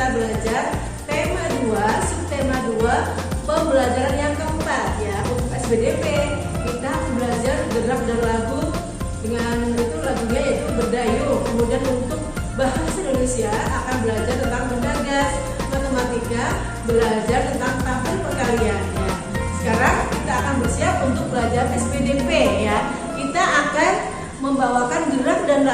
kita belajar tema 2, subtema 2, pembelajaran yang keempat ya. Untuk SBDP kita belajar gerak dan lagu dengan itu lagunya yaitu berdayung. Kemudian untuk bahasa Indonesia akan belajar tentang benda gas, matematika belajar tentang tabel perkalian ya. Sekarang kita akan bersiap untuk belajar SPDP ya. Kita akan membawakan gerak dan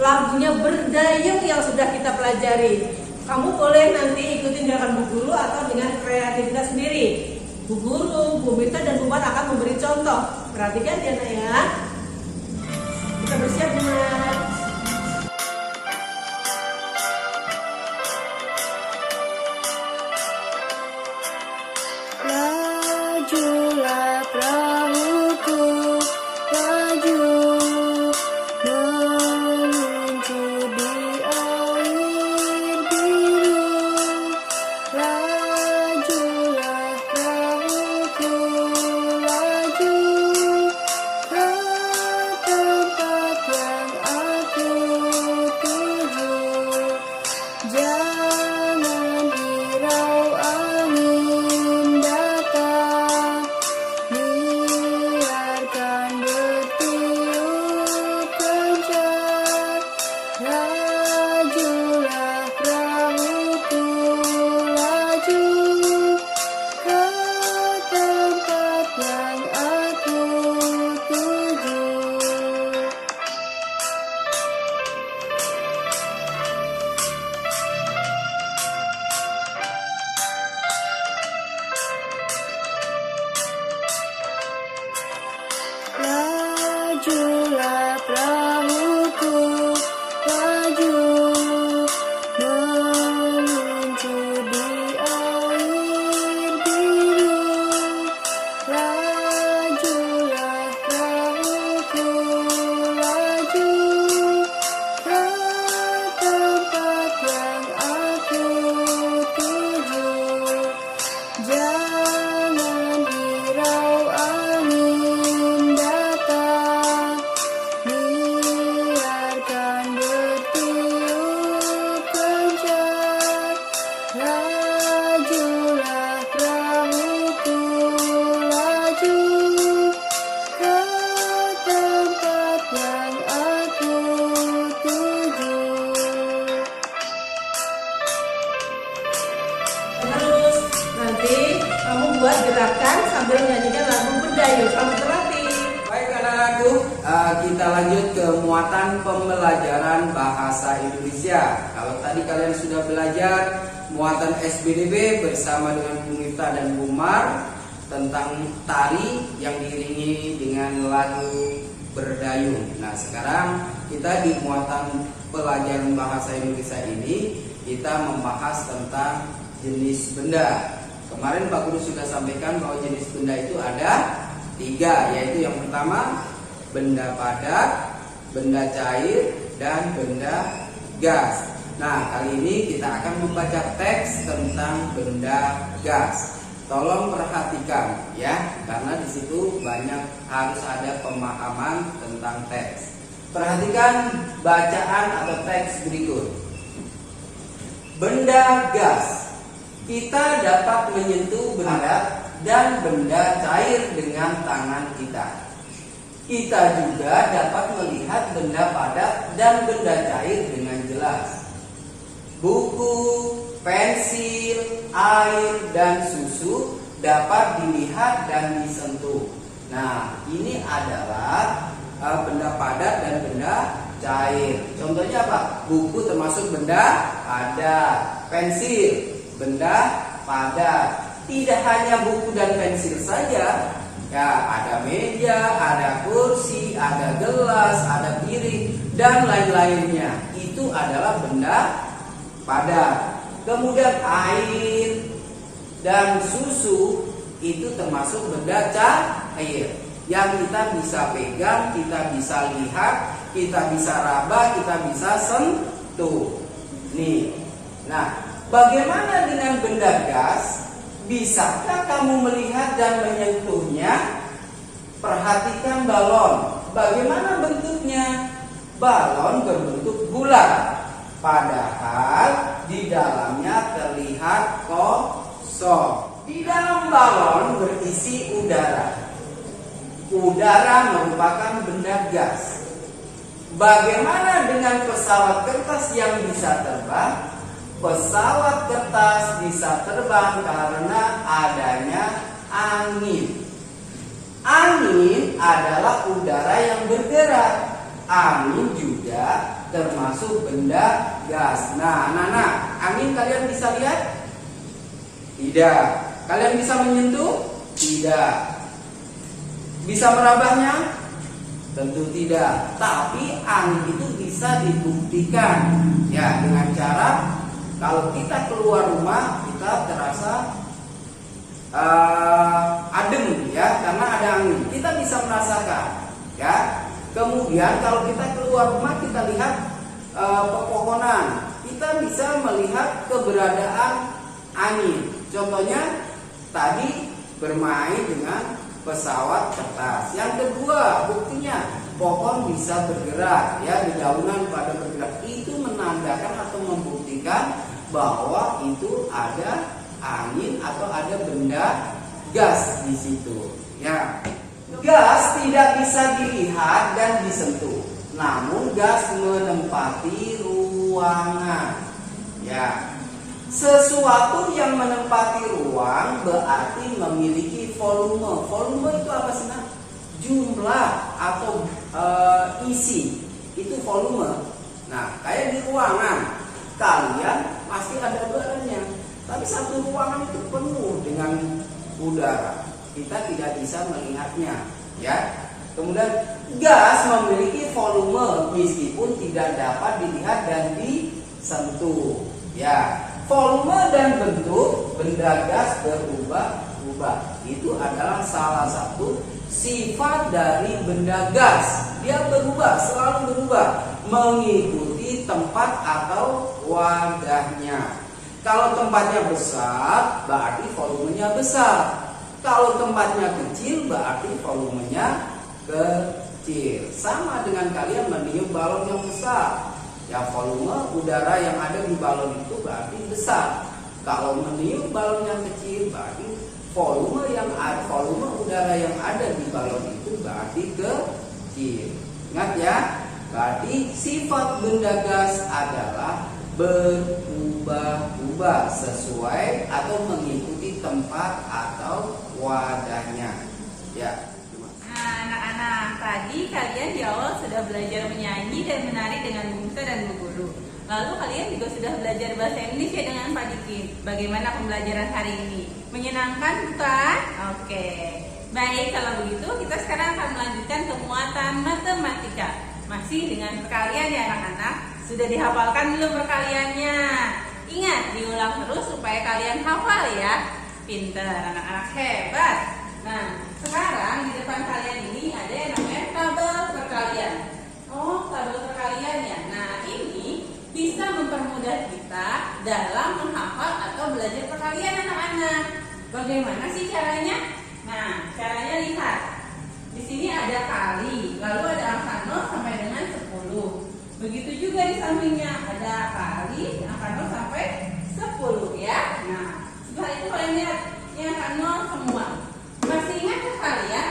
lagunya berdayung yang sudah kita pelajari. Kamu boleh nanti ikutin gerakan Bu Guru atau dengan kreativitas sendiri. Bu Guru, Bu Mita dan Bu Mat akan memberi contoh. Perhatikan ya nak ya. Kita bersiap Mat. Lajulah perahuku, laju meluncur di air biru. Lajulah perahuku, laju ke tempat yang aku tuju. Jangan hirau angin datang, biarkan bertiup kencang. Lajulah perahuku, laju ke tempat yang aku tuju. Lajulah perahuku, laju meluncur di air biru. Lajulah perahuku, laju ke tempat yang aku tuju. Jangan hirau angin datang, biarkan bertiup kencang. Lajulah perahuku, laju ke tempat yang aku tuju. Terus nanti kamu buat gerakan sambil menyanyikan lagu berdayung. Selamat berlatih. Baik anak-anakku, kita lanjut ke muatan pembelajaran bahasa Indonesia. Kalau tadi kalian sudah belajar muatan SBDP bersama dengan Bu Miftah dan Bu Mar tentang tari yang diiringi dengan lagu berdayung. Nah sekarang kita di muatan pelajaran bahasa Indonesia ini kita membahas tentang jenis benda. Kemarin Pak Guru sudah sampaikan bahwa jenis benda itu ada 3, yaitu yang pertama benda padat, benda cair, dan benda gas. Nah kali ini kita akan membaca teks tentang benda gas. Tolong perhatikan ya, karena di situ banyak harus ada pemahaman tentang teks. Perhatikan bacaan atau teks berikut. Benda gas. Kita dapat menyentuh benda dan benda cair dengan tangan kita. Kita juga dapat melihat benda padat dan benda cair dengan jelas. Buku, pensil, air, dan susu dapat dilihat dan disentuh. Nah, ini adalah benda padat dan benda cair. Contohnya apa? Buku termasuk benda padat, pensil benda padat. Tidak hanya buku dan pensil saja, ya ada meja, ada kursi, ada gelas, ada piring dan lain-lainnya. Itu adalah benda padat. Kemudian air dan susu itu termasuk benda cair yang kita bisa pegang, kita bisa lihat, kita bisa raba, kita bisa sentuh. Nih. Nah, bagaimana dengan benda gas? Bisakah kamu melihat dan menyentuhnya? Perhatikan balon. Bagaimana bentuknya? Balon berbentuk bulat. padahal di dalamnya terlihat kosong. Di dalam balon berisi udara. Udara merupakan benda gas. Bagaimana dengan pesawat kertas yang bisa terbang? Pesawat kertas bisa terbang karena adanya angin. Angin adalah udara yang bergerak. Angin juga termasuk benda gas. Nah, anak-anak, angin kalian bisa lihat? Tidak. Kalian bisa menyentuh? Tidak. Bisa merabahnya? Tentu tidak. Tapi angin itu bisa dibuktikan ya dengan cara kalau kita keluar rumah kita terasa adem ya karena ada angin. Kita bisa merasakan ya. Kemudian kalau kita keluar rumah kita lihat pepohonan, kita bisa melihat keberadaan angin. Contohnya tadi bermain dengan pesawat kertas. Yang kedua, buktinya pohon bisa bergerak ya, dedaunan pada bergerak. Itu menandakan atau membuktikan bahwa itu ada angin atau ada benda gas di situ ya. Gas tidak bisa dilihat dan disentuh, namun gas menempati ruangan ya. Sesuatu yang menempati ruang berarti memiliki volume. Volume itu apa sih? Jumlah atau isi. Itu volume. Nah, kayak di ruangan kalian masih ada udaranya, tapi satu ruangan itu penuh dengan udara. Kita tidak bisa melihatnya, ya. Kemudian gas memiliki volume meskipun tidak dapat dilihat dan disentuh, ya. Volume dan bentuk benda gas berubah-ubah. Itu adalah salah satu sifat dari benda gas. Dia berubah, selalu berubah mengikuti tempat atau wadahnya. Kalau tempatnya besar, berarti volumenya besar. Kalau tempatnya kecil, berarti volumenya kecil. Sama dengan kalian meniup balon yang besar. Ya, volume udara yang ada di balon itu berarti besar. Kalau meniup balon yang kecil, berarti volume udara yang ada di balon itu berarti kecil. Ingat ya, berarti sifat benda gas adalah berubah-ubah sesuai atau mengikuti tempat atau wadahnya. Ya. Nah, anak-anak, tadi kalian di awal sudah belajar menyanyi dan menari dengan Bu Musa dan Bu Guru. Lalu kalian juga sudah belajar bahasa Indonesia dengan Pak Dikin. Bagaimana pembelajaran hari ini? Menyenangkan bukan? Oke. Baik, kalau begitu kita sekarang akan melanjutkan ke muatan matematika. Masih dengan perkalian ya anak-anak. Sudah dihafalkan belum perkaliannya? Ingat, diulang terus supaya kalian hafal ya. Pinter, anak-anak hebat. Nah, sekarang di depan kalian ini ada yang namanya tabel perkalian. Oh, tabel perkalian ya. Nah, ini bisa mempermudah kita dalam menghafal atau belajar perkalian anak-anak. Bagaimana sih caranya? Nah, caranya lihat. Di sini ada kali, lalu ada angka 0 sampai dengan 10. Begitu juga di sampingnya ada kali angka 0 sampai 10 ya. Nah, setelah itu kalian lihat ini angka 0 semua. Masih ingat ya kalian?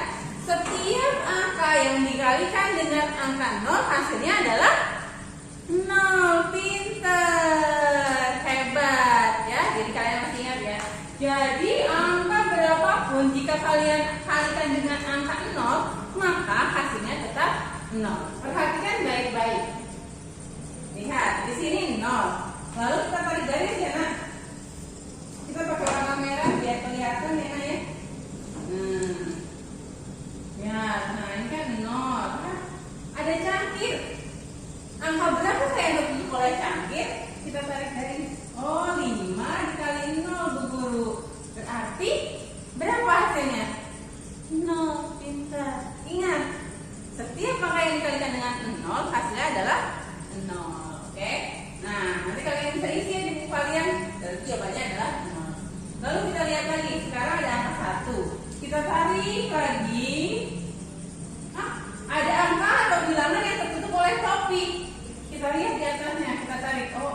Setiap angka yang dikalikan dengan angka 0 hasilnya adalah 0. Pinter, hebat ya. Jadi kalian masih ingat ya. Jadi angka berapapun jika kalian kalikan dengan angka 0, maka hasilnya tetap 0. Perhatikan baik-baik. Lihat, di sini 0. Lalu kita tarik garis ya, Nak. Kita pakai warna merah biar kelihatan ya, Nak ya. Ya, nah ini kan 0. Nah, ada cangkir. Angka berapa saya tutup oleh cangkir? Kita tarik garis. Oh, 5 dikali 0, Bu Guru. Berarti berapa hasilnya? 0. Pintar. Ingat, setiap angka yang dikalikan dengan 0 hasilnya adalah 0. Oke? Nah, nanti kalian bisa isi di buku kalian. Dan jawabannya adalah 0. Lalu kita lihat lagi. Sekarang ada angka 1. Kita tarik lagi. Ada angka atau bilangan yang tertutup oleh topi. Kita lihat di atasnya. Kita tarik. Oh,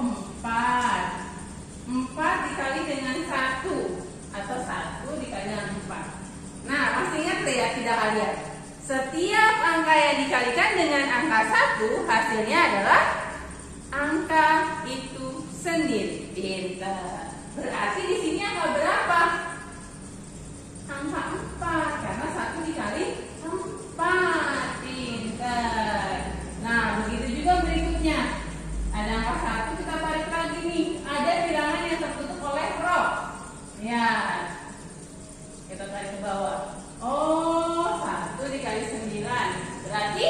kalian. Setiap angka yang dikalikan dengan angka 1 hasilnya adalah angka itu sendiri. Pintar. Berarti di sini angka berapa? Angka 4 karena 1 dikali 4. Pintar. Nah, begitu juga berikutnya. Ada angka 1, kita tarik lagi nih. Ada bilangan yang tertutup oleh rho. Ya. Kita tarik ke bawah. Oh, 1 dikali 9. Berarti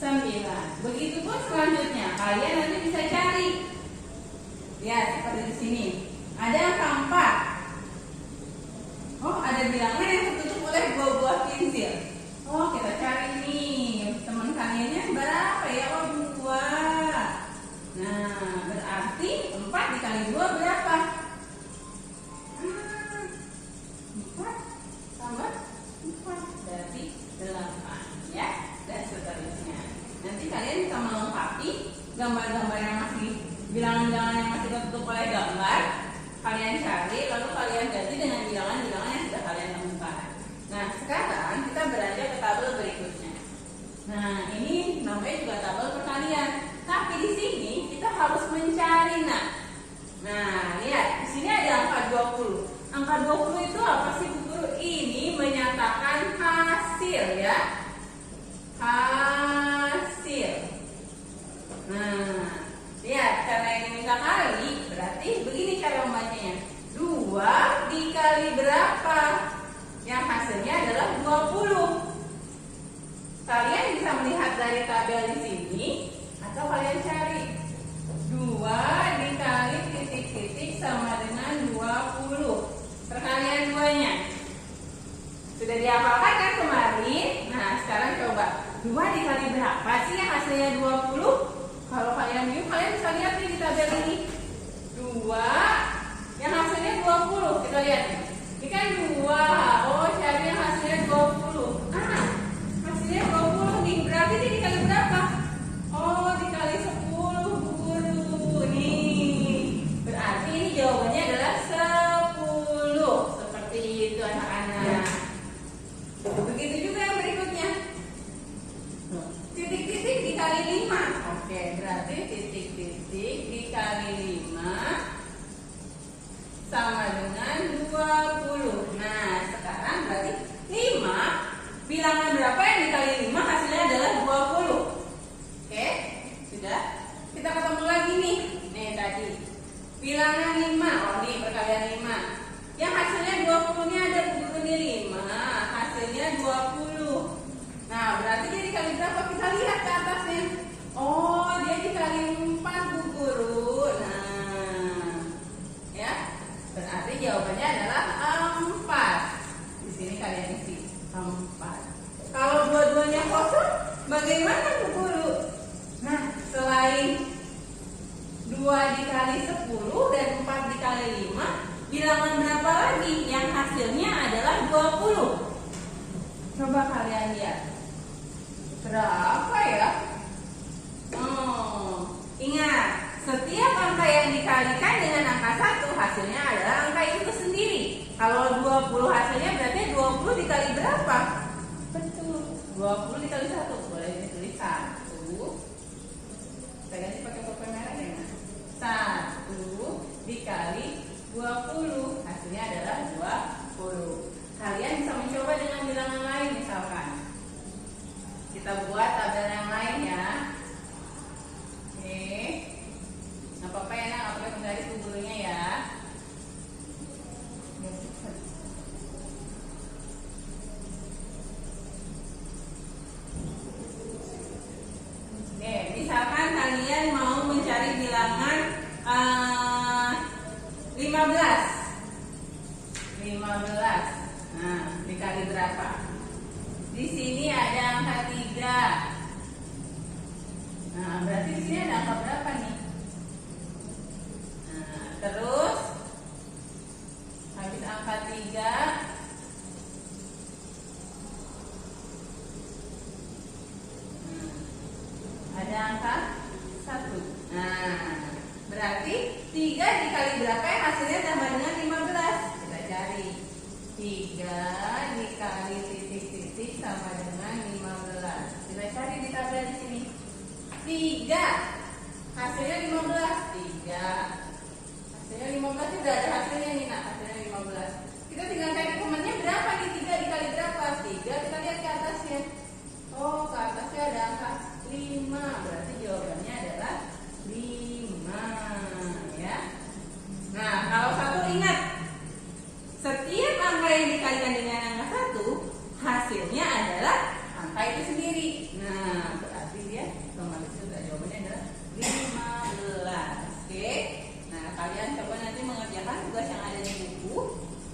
9. Begitupun selanjutnya. Kalian nanti bisa cari. Lihat seperti di sini. Ada angka 4. Oh, ada bilangan yang tertutup oleh buah-buah kinsil. Oh, kita cari nih. Teman kaliannya berapa ya? Oh, 2. Nah, berarti 4 dikali 2 berapa? 4 tambah 4 berarti 8 ya, dan seterusnya. Nanti kalian bisa melengkapi gambar-gambar yang masih bilangan-bilangan yang masih tertutup oleh gambar. Kalian cari lalu kalian ganti dengan bilangan-bilangan yang sudah kalian temukan. Nah, sekarang kita beranjak ke tabel berikutnya. Nah, ini namanya juga tabel perkalian. Tapi di sini kita harus mencari Nah, lihat di sini ada angka 20. Angka 20 itu apa sih, Bu Guru? Ini menyatakan hasil ya. Hasil. Nah, lihat karena ini minta kali, berarti begini cara membacanya. 2 dikali berapa? Yang hasilnya adalah 20. Kalian bisa melihat dari tabel di sini atau kalian cari 2 dikali titik-titik sama dengan 20. Perkalian 2-nya sudah dihafalkan kan kemarin? Nah, sekarang coba 2 dikali berapa sih yang hasilnya 20? Kalau kalian bingung, kalian bisa lihat nih di tabel ini. 2 yang hasilnya 20. Kita lihat nih. Ini kan 2. Oh, cari yang hasilnya 20. Hasilnya 20 nih. Berarti ini dikali berapa? Oh, dikali 10, Bu Guru. Nih. Berarti ini jawabannya adalah 10. Seperti itu anak-anak. Begitu juga yang berikutnya. Titik-titik dikali 5. Oke, berarti titik-titik dikali 5 sama dengan 20. Nah, sekarang berarti 5 bilangan berapa yang dikali 5 hasilnya adalah 20. Oke, sudah. Kita ketemu lagi nih. Nih tadi bilangan 5. Oh, nih perkalian 5. Yang hasilnya 20 ini ada Bu Guru nih 5. Hasilnya 20. Nah, berarti dia dikali berapa? Kita lihat ke atasnya. Oh, dia dikali 4, Bu Guru. Nah, ya. Berarti jawabannya adalah 4. Di sini kalian isi 4. Kalau dua-duanya kosong, bagaimana Bu Guru? Nah, selain 2 dikali 10 dan 4 dikali 5, bilangan berapa lagi yang hasilnya adalah 20? Coba kalian lihat. Berapa ya? Ingat, setiap angka yang dikalikan dengan angka 1 hasilnya adalah angka itu sendiri. Kalau 20 hasilnya berarti 20 dikali berapa? Betul, 20 dikali 1. Boleh ditulis 1. Kita ganti pakai pulpen merah ya. 1 dikali 20 hasilnya adalah 20. Kalian bisa mencoba dengan bilangan lain misalkan. Kita buat tabel yang lain ya. Oke. Nggak apa-apa ya, nggak boleh menggaris Bu Gurunya ya. Oke, misalkan kalian mau mencari bilangan 15. Nah, dikali berapa? Di sini ada angka 3. Nah, berarti di sini ada angka berapa nih? Nah, terus habis angka 3 ada angka 1. Nah, berarti 3 dikali berapa yang hasilnya sama dengan 15? Kita cari 3 dikali titik-titik selisih sama dengan 15. Kita cari di tabel di sini. 3. Hasilnya 15. 3. Hasilnya 15 sudah ada hasilnya nih, nak. Hasilnya 15. Kita tinggal cari temannya berapa nih? 3 dikali berapa? 3. Kita lihat ke atasnya. Oh, ke atasnya ada angka 5. Berarti jawabannya adalah 5, ya. Nah, kalau satu ingat, setiap angka yang dikalikan dengan angka 1, hasilnya adalah angka itu sendiri. Nah, berarti dia otomatis sudah jawabannya adalah 15. Oke. Nah, kalian coba nanti mengerjakan tugas yang ada di buku.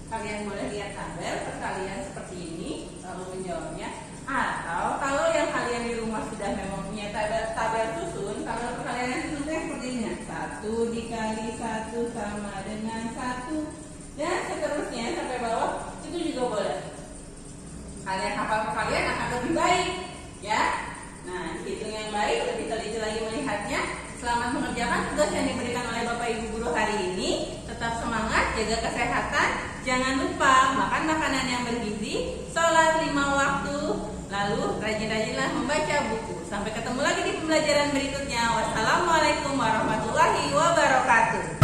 Kalian boleh lihat tabel perkalian seperti ini, lalu menjawabnya. Atau kalau yang kalian di rumah sudah memang punya tabel susun, tabel perkalian susunnya seperti ini. 1 dikali 1 sama dengan 1, dan seterusnya sampai bawah, itu juga boleh. Kalian hafal perkalian akan lebih baik, ya. Nah, hitung yang baik, lebih teliti lagi melihatnya. Selamat mengerjakan tugas yang diberikan oleh Bapak Ibu Guru hari ini. Tetap semangat, jaga kesehatan. Jangan lupa makan makanan yang bergizi, sholat 5 waktu, lalu rajin-rajinlah membaca buku. Sampai ketemu lagi di pembelajaran berikutnya. Wassalamualaikum warahmatullahi wabarakatuh.